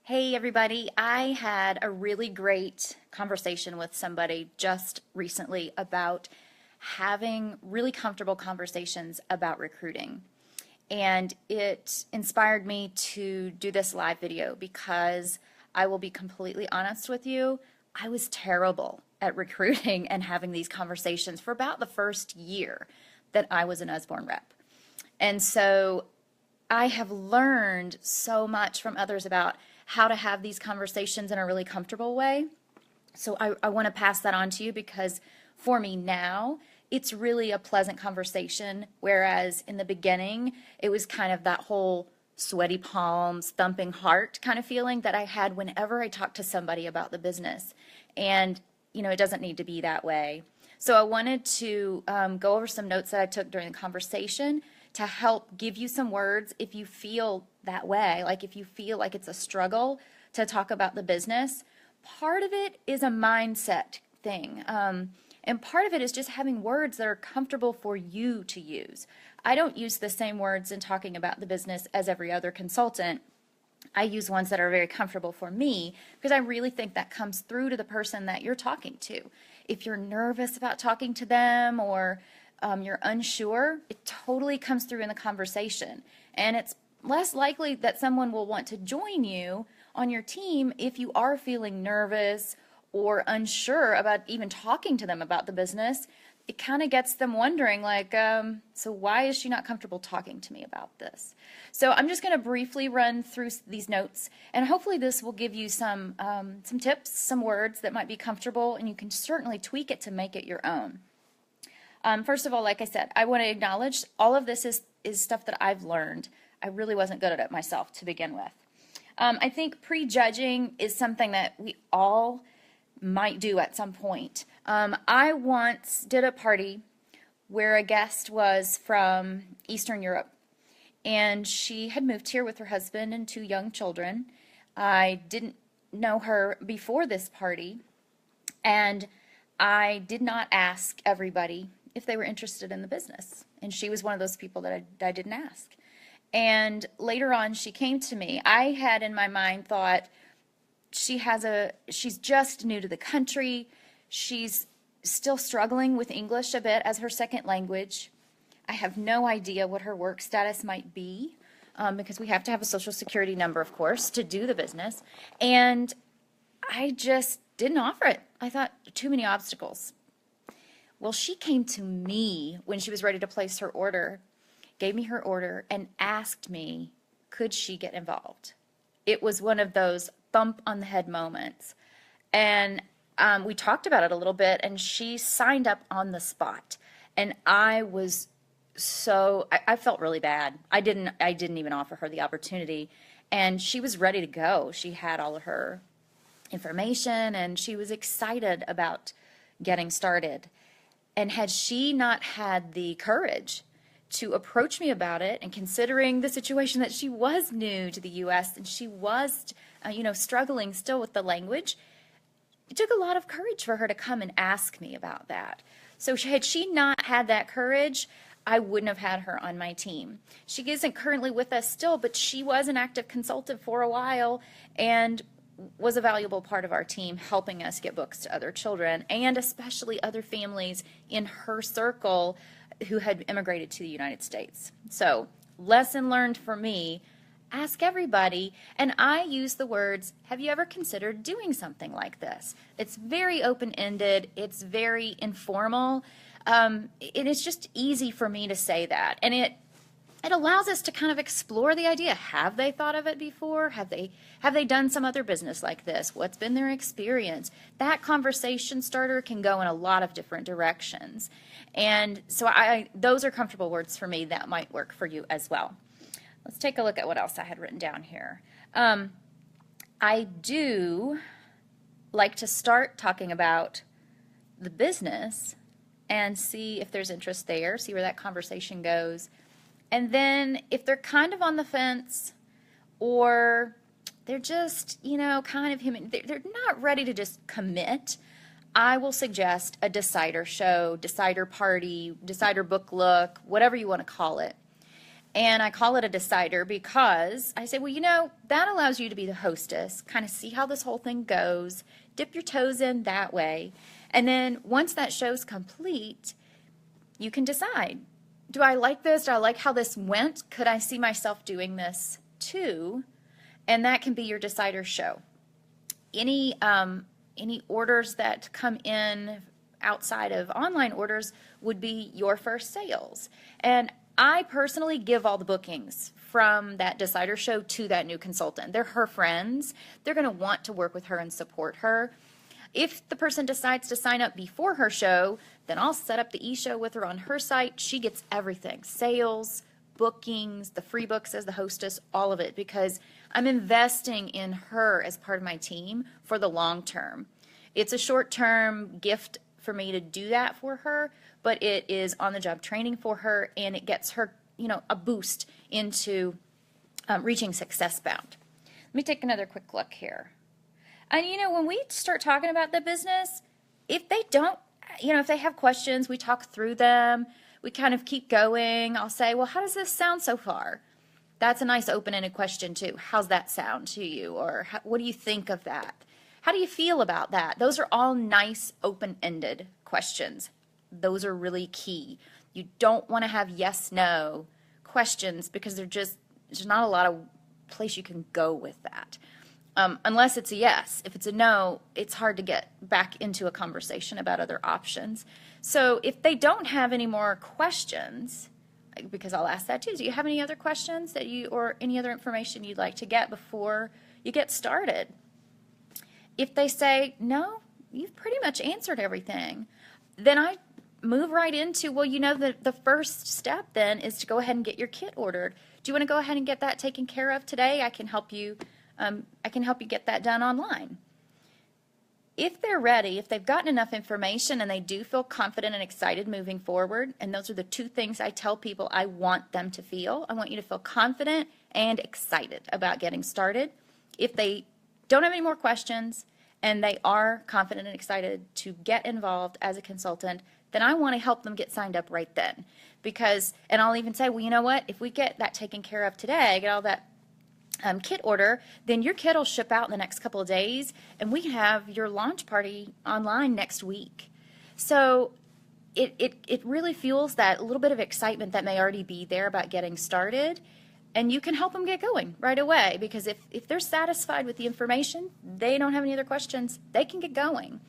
Hey everybody, I had a really great conversation with somebody just recently about having really comfortable conversations about recruiting. And it inspired me to do this live video because I will be completely honest with you, I was terrible at recruiting and having these conversations for about the first year that I was an Usborne rep. And so I have learned so much from others about how to have these conversations in a really comfortable way. So I want to pass that on to you because for me now, it's really a pleasant conversation, whereas in the beginning, it was kind of that whole sweaty palms, thumping heart kind of feeling that I had whenever I talked to somebody about the business. And, it doesn't need to be that way. So I wanted to go over some notes that I took during the conversation to help give you some words if you feel that way, like if you feel like it's a struggle to talk about the business. Part of it is a mindset thing, and part of it is just having words that are comfortable for you to use. I don't use the same words in talking about the business as every other consultant. I use ones that are very comfortable for me because I really think that comes through to the person that you're talking to. If you're nervous about talking to them or you're unsure, it totally comes through in the conversation. And it's less likely that someone will want to join you on your team if you are feeling nervous or unsure about even talking to them about the business. It kind of gets them wondering, like, so why is she not comfortable talking to me about this? So I'm just going to briefly run through these notes, and hopefully this will give you some tips, some words that might be comfortable, and you can certainly tweak it to make it your own. First of all, like I said, I want to acknowledge all of this is stuff that I've learned. I really wasn't good at it myself to begin with. I think prejudging is something that we all might do at some point. I once did a party where a guest was from Eastern Europe, and she had moved here with her husband and 2 young children. I didn't know her before this party, and I did not ask everybody if they were interested in the business, and she was one of those people that I didn't ask. And later on, she came to me. I had in my mind thought, she's just new to the country. She's still struggling with English a bit as her second language. I have no idea what her work status might be because we have to have a social security number, of course, to do the business. And I just didn't offer it. I thought, too many obstacles. Well, she came to me when she was ready to place her order, gave me her order, and asked me, could she get involved? It was one of those thump on the head moments. And we talked about it a little bit, and she signed up on the spot. And I felt really bad. I didn't even offer her the opportunity. And she was ready to go. She had all of her information, and she was excited about getting started. And had she not had the courage to approach me about it, and considering the situation that she was new to the U.S. and she was, struggling still with the language, it took a lot of courage for her to come and ask me about that. So had she not had that courage, I wouldn't have had her on my team. She isn't currently with us still, but she was an active consultant for a while and was a valuable part of our team, helping us get books to other children and especially other families in her circle who had immigrated to the United States. So, lesson learned for me, ask everybody, and I use the words, have you ever considered doing something like this? It's very open-ended, it's very informal, it's just easy for me to say that, and it allows us to kind of explore the idea. Have they thought of it before? Have they done some other business like this? What's been their experience? That conversation starter can go in a lot of different directions. And so those are comfortable words for me that might work for you as well. Let's take a look at what else I had written down here. I do like to start talking about the business and see if there's interest there, see where that conversation goes. And then if they're kind of on the fence or they're just, kind of human, they're not ready to just commit, I will suggest a decider show, decider party, decider book look, whatever you want to call it. And I call it a decider because I say, well, that allows you to be the hostess, kind of see how this whole thing goes, dip your toes in that way. And then once that show's complete, you can decide, do I like this? Do I like how this went? Could I see myself doing this too? And that can be your decider show. Any orders that come in outside of online orders would be your first sales. And I personally give all the bookings from that decider show to that new consultant. They're her friends. They're going to want to work with her and support her. If the person decides to sign up before her show, then I'll set up the e-show with her on her site. She gets everything, sales, bookings, the free books as the hostess, all of it, because I'm investing in her as part of my team for the long term. It's a short-term gift for me to do that for her, but it is on-the-job training for her, and it gets her, a boost into reaching success bound. Let me take another quick look here. And, when we start talking about the business, if they don't, if they have questions, we talk through them. We kind of keep going. I'll say, well, how does this sound so far? That's a nice open-ended question, too. How's that sound to you? Or what do you think of that? How do you feel about that? Those are all nice open-ended questions. Those are really key. You don't want to have yes-no questions because there's not a lot of place you can go with that. Unless it's a yes. If it's a no, it's hard to get back into a conversation about other options. So if they don't have any more questions, because I'll ask that too, do you have any other questions or any other information you'd like to get before you get started? If they say, no, you've pretty much answered everything, then I move right into, well, the first step then is to go ahead and get your kit ordered. Do you want to go ahead and get that taken care of today? I can help you get that done online. If they're ready, if they've gotten enough information and they do feel confident and excited moving forward, and those are the two things I tell people I want them to feel. I want you to feel confident and excited about getting started. If they don't have any more questions and they are confident and excited to get involved as a consultant, then I want to help them get signed up right then. And I'll even say, well, you know what? If we get that taken care of today, get all that kit order, then your kit will ship out in the next couple of days, and we have your launch party online next week. So it really fuels that little bit of excitement that may already be there about getting started, and you can help them get going right away, because if they're satisfied with the information, they don't have any other questions, they can get going.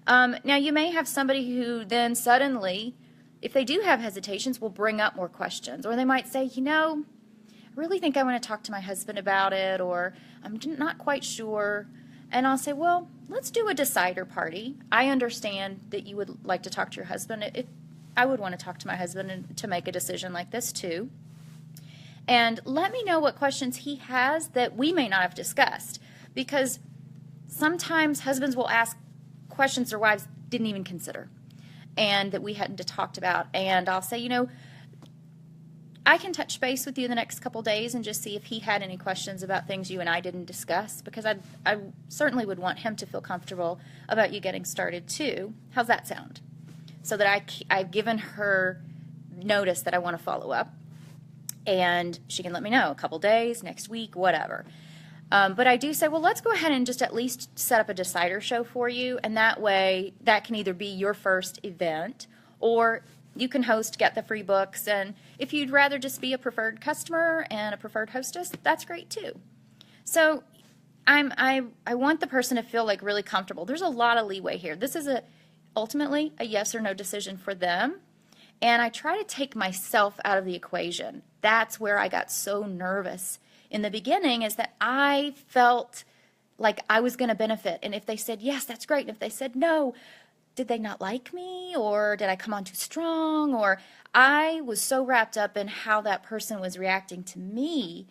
Now, you may have somebody who then suddenly, if they do have hesitations, will bring up more questions, or they might say, I really think I want to talk to my husband about it, or I'm not quite sure. And I'll say, well, let's do a decider party. I understand that you would like to talk to your husband. I would want to talk to my husband to make a decision like this too. And let me know what questions he has that we may not have discussed, because sometimes husbands will ask questions their wives didn't even consider and that we hadn't talked about. And I'll say, I can touch base with you the next couple days and just see if he had any questions about things you and I didn't discuss, because I certainly would want him to feel comfortable about you getting started too. How's that sound? So that I've given her notice that I want to follow up, and she can let me know a couple days, next week, whatever. But I do say, well, let's go ahead and just at least set up a decider show for you, and that way that can either be your first event, or you can get the free books, and if you'd rather just be a preferred customer and a preferred hostess, that's great too. So I want the person to feel like really comfortable. There's a lot of leeway here. This is ultimately a yes or no decision for them, and I try to take myself out of the equation. That's where I got so nervous in the beginning, is that I felt like I was going to benefit, and if they said yes, that's great, and if they said no, did they not like me, or did I come on too strong? Or I was so wrapped up in how that person was reacting to me,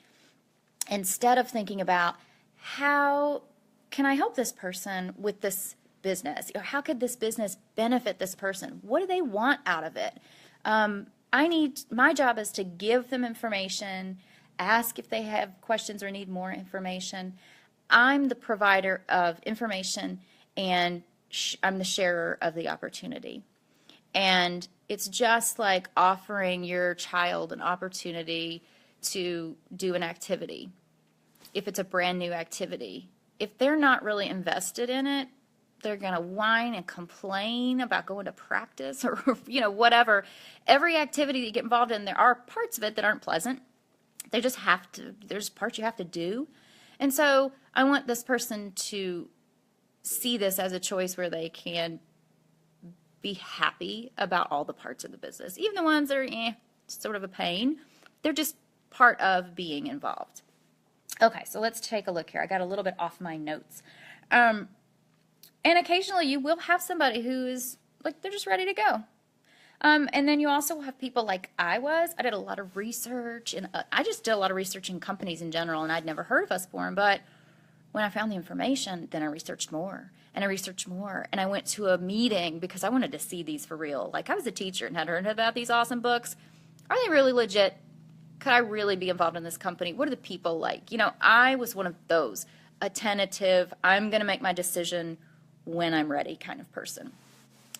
instead of thinking about how can I help this person with this business? Or how could this business benefit this person? What do they want out of it? My job is to give them information, ask if they have questions or need more information. I'm the provider of information, and I'm the sharer of the opportunity. And it's just like offering your child an opportunity to do an activity, if it's a brand new activity, if they're not really invested in it, they're going to whine and complain about going to practice or, whatever. Every activity that you get involved in, there are parts of it that aren't pleasant. They just have to, there's parts you have to do. And so I want this person to see this as a choice where they can be happy about all the parts of the business. Even the ones that are sort of a pain, they're just part of being involved. Okay, so let's take a look here. I got a little bit off my notes. And occasionally you will have somebody who is like, they're just ready to go. And then you also have people like I was. I did a lot of research, and I just did a lot of research in companies in general, and I'd never heard of Usborne. But when I found the information, then I researched more, and I researched more, and I went to a meeting because I wanted to see these for real. Like, I was a teacher and had heard about these awesome books. Are they really legit? Could I really be involved in this company? What are the people like? I was one of those, a tentative, I'm going to make my decision when I'm ready kind of person.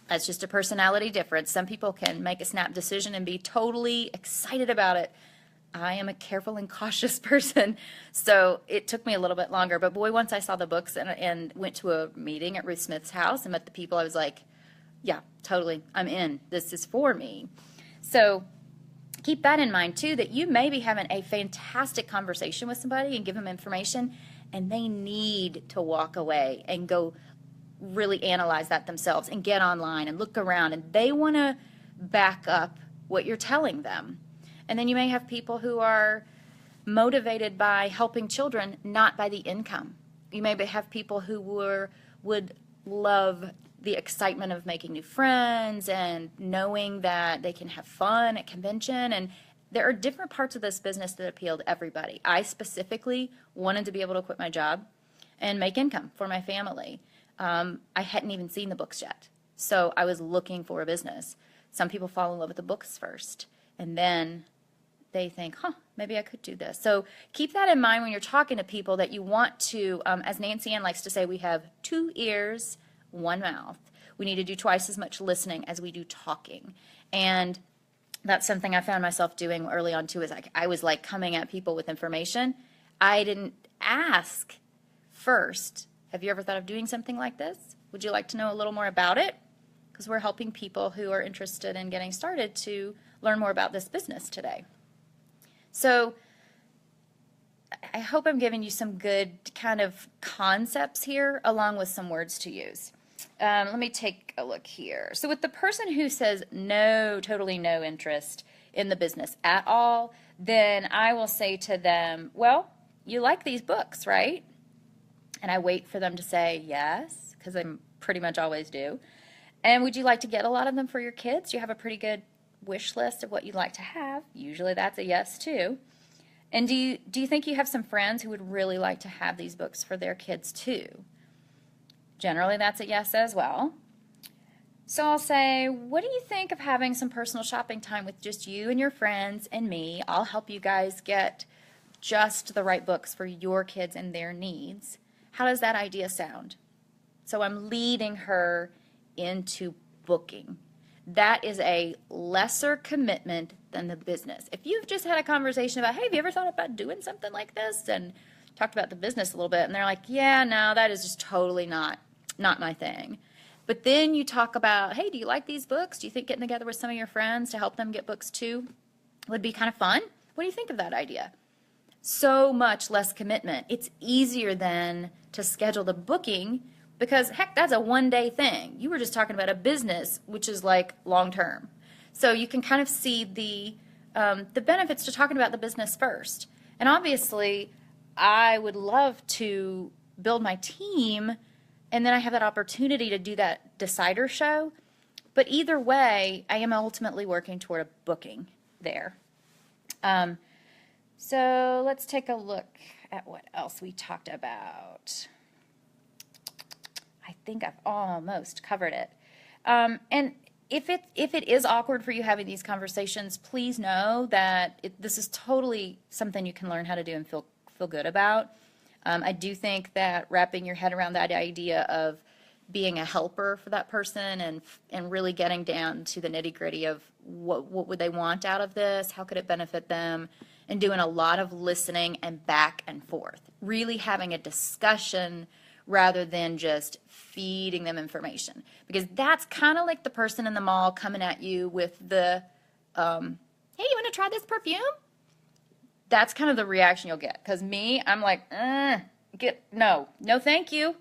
That's just a personality difference. Some people can make a snap decision and be totally excited about it. I am a careful and cautious person, so it took me a little bit longer. But boy, once I saw the books and went to a meeting at Ruth Smith's house and met the people, I was like, yeah, totally, I'm in. This is for me. So keep that in mind too, that you may be having a fantastic conversation with somebody and give them information, and they need to walk away and go really analyze that themselves and get online and look around, and they want to back up what you're telling them. And then you may have people who are motivated by helping children, not by the income. You may have people who would love the excitement of making new friends and knowing that they can have fun at convention. And there are different parts of this business that appeal to everybody. I specifically wanted to be able to quit my job and make income for my family. I hadn't even seen the books yet, so I was looking for a business. Some people fall in love with the books first, and then they think, maybe I could do this. So keep that in mind when you're talking to people, that you want to, as Nancy Ann likes to say, we have 2 ears, 1 mouth. We need to do twice as much listening as we do talking. And that's something I found myself doing early on too, is I was like coming at people with information. I didn't ask first, have you ever thought of doing something like this? Would you like to know a little more about it? Because we're helping people who are interested in getting started to learn more about this business today. So I hope I'm giving you some good kind of concepts here, along with some words to use. Let me take a look here. So with the person who says no, totally no interest in the business at all, then I will say to them, well, you like these books, right? And I wait for them to say yes, because I pretty much always do. And would you like to get a lot of them for your kids? You have a pretty good wish list of what you'd like to have. Usually that's a yes too. And do you think you have some friends who would really like to have these books for their kids too? Generally that's a yes as well. So I'll say, what do you think of having some personal shopping time with just you and your friends and me? I'll help you guys get just the right books for your kids and their needs. How does that idea sound? So I'm leading her into booking. That is a lesser commitment than the business. If you've just had a conversation about, hey, have you ever thought about doing something like this? And talked about the business a little bit, and they're like, yeah, no, that is just totally not my thing. But then you talk about, hey, do you like these books? Do you think getting together with some of your friends to help them get books too would be kind of fun? What do you think of that idea? So much less commitment. It's easier then to schedule the booking, because heck, that's a one-day thing. You were just talking about a business, which is like long-term. So you can kind of see the benefits to talking about the business first. And obviously, I would love to build my team, and then I have that opportunity to do that decider show. But either way, I am ultimately working toward a booking there. So let's take a look at what else we talked about. I think I've almost covered it. And if it is awkward for you having these conversations, please know that this is totally something you can learn how to do and feel good about. I do think that wrapping your head around that idea of being a helper for that person and really getting down to the nitty-gritty of what would they want out of this, how could it benefit them, and doing a lot of listening and back and forth, really having a discussion rather than just feeding them information. Because that's kind of like the person in the mall coming at you with the, hey, you want to try this perfume? That's kind of the reaction you'll get. Because me, I'm like, no, thank you.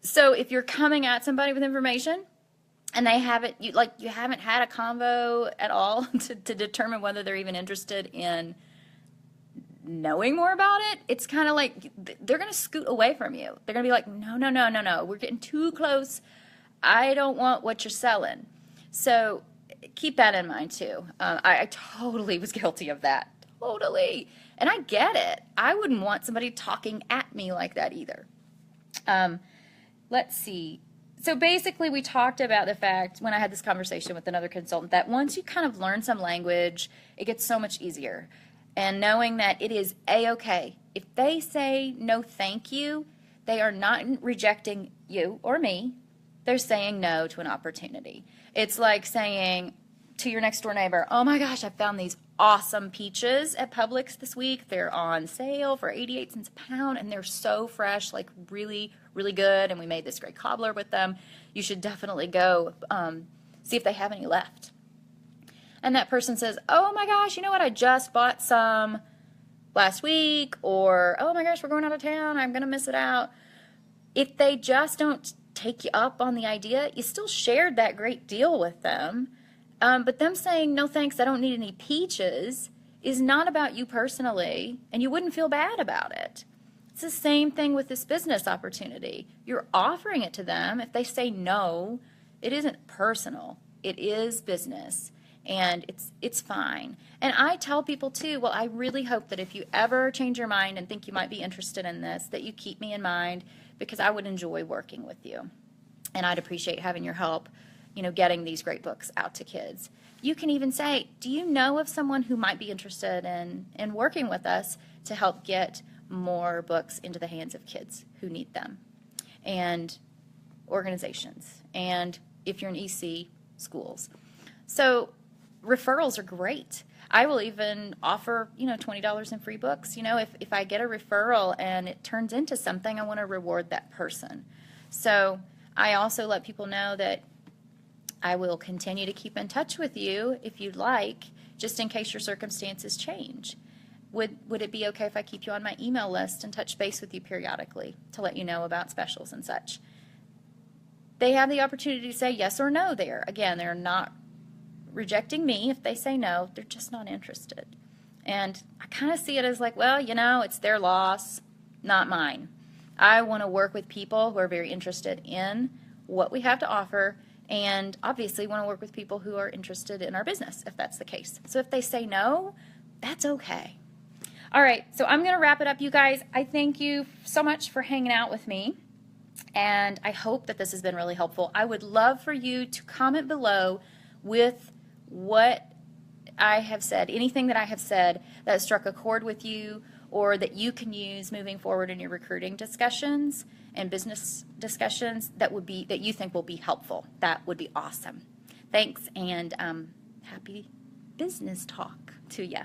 So if you're coming at somebody with information and they haven't, you haven't had a convo at all to determine whether they're even interested in knowing more about it, it's kind of like they're going to scoot away from you. They're going to be like, no, we're getting too close. I don't want what you're selling. So keep that in mind too. I totally was guilty of that. Totally. And I get it. I wouldn't want somebody talking at me like that either. Let's see. So basically we talked about the fact when I had this conversation with another consultant that once you kind of learn some language, it gets so much easier. And knowing that it is a-okay. If they say no thank you, they are not rejecting you or me. They're saying no to an opportunity. It's like saying to your next door neighbor, oh my gosh, I found these awesome peaches at Publix this week. They're on sale for 88 cents a pound, and they're so fresh, like really, really good, and we made this great cobbler with them. You should definitely go see if they have any left. And that person says, oh my gosh, you know what, I just bought some last week, or oh my gosh, we're going out of town, I'm going to miss it out. If they just don't take you up on the idea, you still shared that great deal with them. But them saying, no thanks, I don't need any peaches, is not about you personally, and you wouldn't feel bad about it. It's the same thing with this business opportunity. You're offering it to them. If they say no, it isn't personal. It is business, and it's fine. And I tell people too, well, I really hope that if you ever change your mind and think you might be interested in this, that you keep me in mind, because I would enjoy working with you, and I'd appreciate having your help, getting these great books out to kids. You can even say, do you know of someone who might be interested in working with us to help get more books into the hands of kids who need them, and organizations, and if you're an EC, schools. So referrals are great. I will even offer, $20 in free books. If I get a referral and it turns into something, I want to reward that person. So I also let people know that I will continue to keep in touch with you if you'd like, just in case your circumstances change. Would it be okay if I keep you on my email list and touch base with you periodically to let you know about specials and such? They have the opportunity to say yes or no there. Again, they're not rejecting me. If they say no, they're just not interested. And I kind of see it as like, well, it's their loss, not mine. I want to work with people who are very interested in what we have to offer, and obviously want to work with people who are interested in our business, if that's the case. So if they say no, that's okay. All right, so I'm going to wrap it up, you guys. I thank you so much for hanging out with me, and I hope that this has been really helpful. I would love for you to comment below with what I have said, anything that I have said that struck a chord with you, or that you can use moving forward in your recruiting discussions and business discussions that you think will be helpful. That would be awesome. Thanks, and happy business talk to you.